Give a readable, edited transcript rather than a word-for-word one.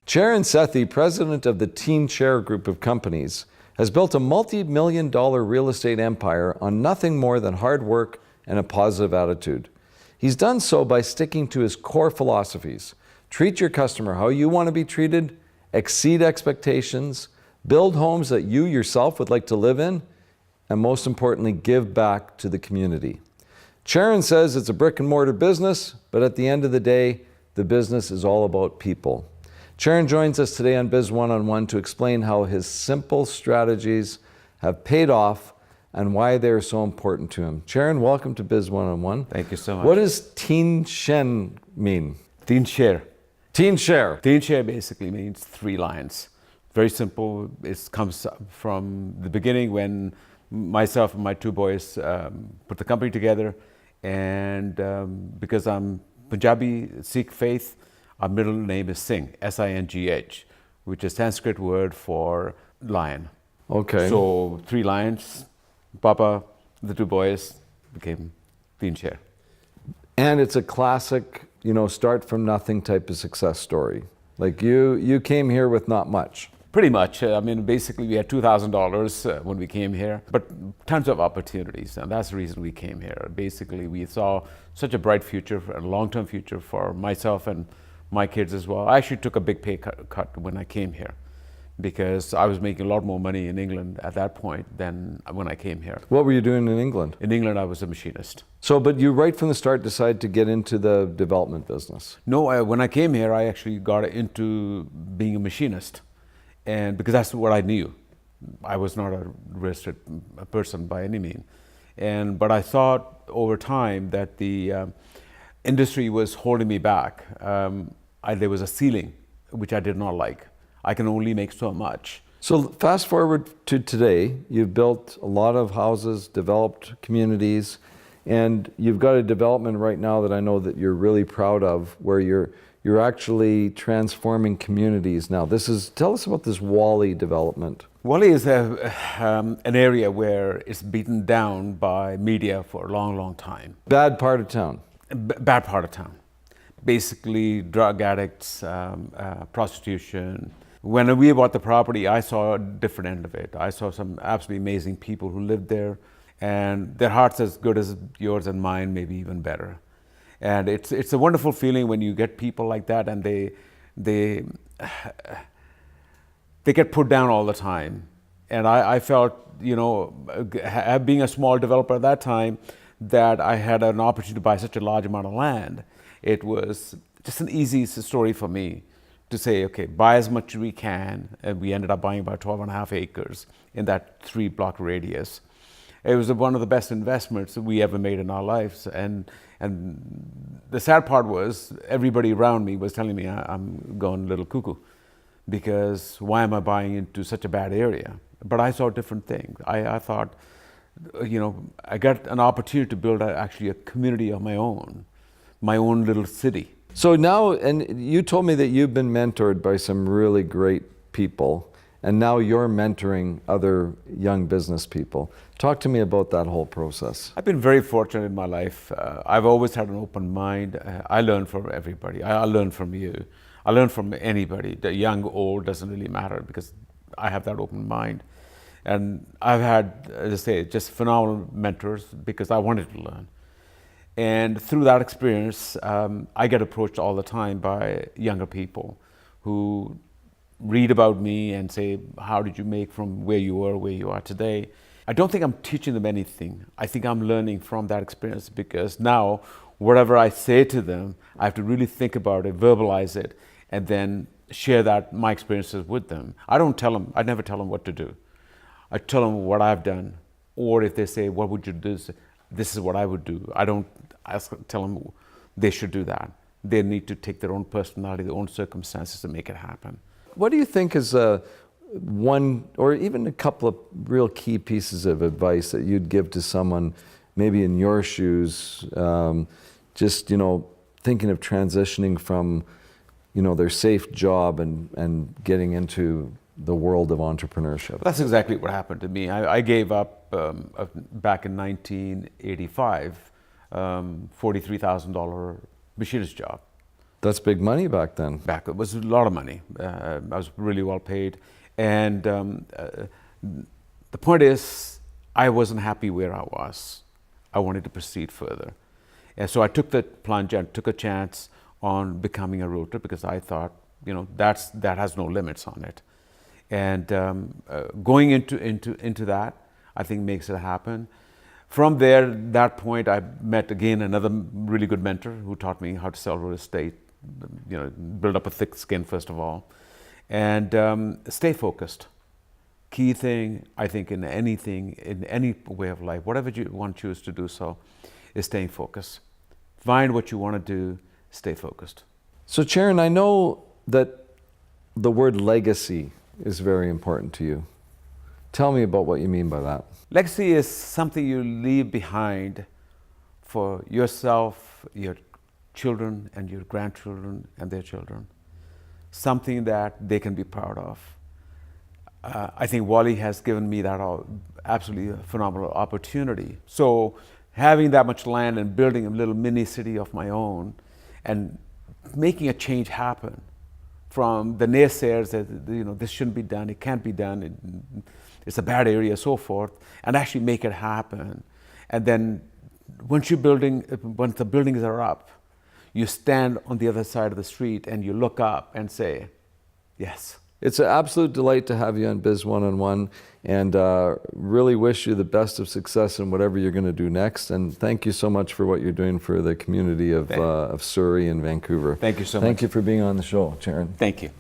Charan Sethi, president of the Tien Sher group of companies, has built a multi-million-dollar real estate empire on nothing more than hard work and a positive attitude. He's done so by sticking to his core philosophies: treat your customer how you want to be treated, exceed expectations, build homes that you yourself would like to live in, and most importantly, give back to the community. Charan says it's a brick and mortar business, but at the end of the day, the business is all about people. Charan joins us today on Biz One-on-One to explain how his simple strategies have paid off and why they're so important to him. Charan, welcome to Biz One-on-One. Thank you so much. What does Tien Shen mean? Tien Sher. Tien Sher. Tien Sher basically means 3 lions. Very simple. It comes from the beginning when myself and my 2 boys put the company together, and because I'm Punjabi, Sikh faith, our middle name is Singh, S-I-N-G-H, which is Sanskrit word for lion. Okay. So 3 lions, Papa, the 2 boys became Tien Sher. And it's a classic, start from nothing type of success story. Like you came here with not much. Pretty much. Basically we had $2,000 when we came here, but tons of opportunities, and that's the reason we came here. Basically, we saw such a bright future, a long-term future for myself and my kids as well. I actually took a big pay cut when I came here because I was making a lot more money in England at that point than when I came here. What were you doing in England? In England, I was a machinist. So, but you right from the start decided to get into the development business? No, when I came here, I actually got into being a machinist, and because that's what I knew. I was not a registered person by any means. But I thought over time that the industry was holding me back. There was a ceiling, which I did not like. I can only make so much. So fast forward to today, you've built a lot of houses, developed communities, and you've got a development right now that I know that you're really proud of, where you're actually transforming communities now. Tell us about this Wally development. Wally is an area where it's beaten down by media for a long, long time. Bad part of town. Bad part of town. Basically, drug addicts, prostitution. When we bought the property, I saw a different end of it. I saw some absolutely amazing people who lived there, and their heart's as good as yours and mine, maybe even better. And it's a wonderful feeling when you get people like that, and they get put down all the time. And I felt, being a small developer at that time, that I had an opportunity to buy such a large amount of land. It was just an easy story for me to say, okay, buy as much as we can. And we ended up buying about 12.5 acres in that 3-block radius. It was one of the best investments we ever made in our lives. And the sad part was everybody around me was telling me I'm going a little cuckoo, because why am I buying into such a bad area? But I saw different things. I thought, I got an opportunity to build actually a community of my own little city. So now, and you told me that you've been mentored by some really great people, and now you're mentoring other young business people. Talk to me about that whole process. I've been very fortunate in my life. I've always had an open mind. I learn from everybody. I learn from you. I learn from anybody. The young, old, doesn't really matter, because I have that open mind. And I've had, as I say, just phenomenal mentors because I wanted to learn. And through that experience, I get approached all the time by younger people who read about me and say, how did you make from where you were, where you are today? I don't think I'm teaching them anything. I think I'm learning from that experience, because now whatever I say to them, I have to really think about it, verbalize it, and then share my experiences with them. I never tell them what to do. I tell them what I've done, or if they say, what would you do? This is what I would do. I don't tell them they should do that. They need to take their own personality, their own circumstances to make it happen. What do you think is one or even a couple of real key pieces of advice that you'd give to someone maybe in your shoes, just thinking of transitioning from their safe job and getting into the world of entrepreneurship? That's exactly what happened to me. I gave up back in 1985. $43,000 machinist job. That's big money back then. Back, it was a lot of money. I was really well paid. And the point is, I wasn't happy where I was. I wanted to proceed further. And so I took the plunge and took a chance on becoming a realtor because I thought, that has no limits on it. And going into that, I think makes it happen. From there, that point, I met again another really good mentor who taught me how to sell real estate, build up a thick skin first of all, and stay focused. Key thing, I think, in anything, in any way of life, whatever you want to choose to do so, is staying focused. Find what you want to do, stay focused. So Charan, I know that the word legacy is very important to you. Tell me about what you mean by that. Legacy is something you leave behind for yourself, your children, and your grandchildren, and their children. Something that they can be proud of. I think Wally has given me that absolutely phenomenal opportunity. So having that much land and building a little mini city of my own and making a change happen from the naysayers that this shouldn't be done, it can't be done, it's a bad area, so forth, and actually make it happen. And then once the buildings are up, you stand on the other side of the street and you look up and say, yes. It's an absolute delight to have you on Biz One-on-One, and really wish you the best of success in whatever you're going to do next. And thank you so much for what you're doing for the community of Surrey and Vancouver. Thank you so much. Thank you for being on the show, Charan. Thank you.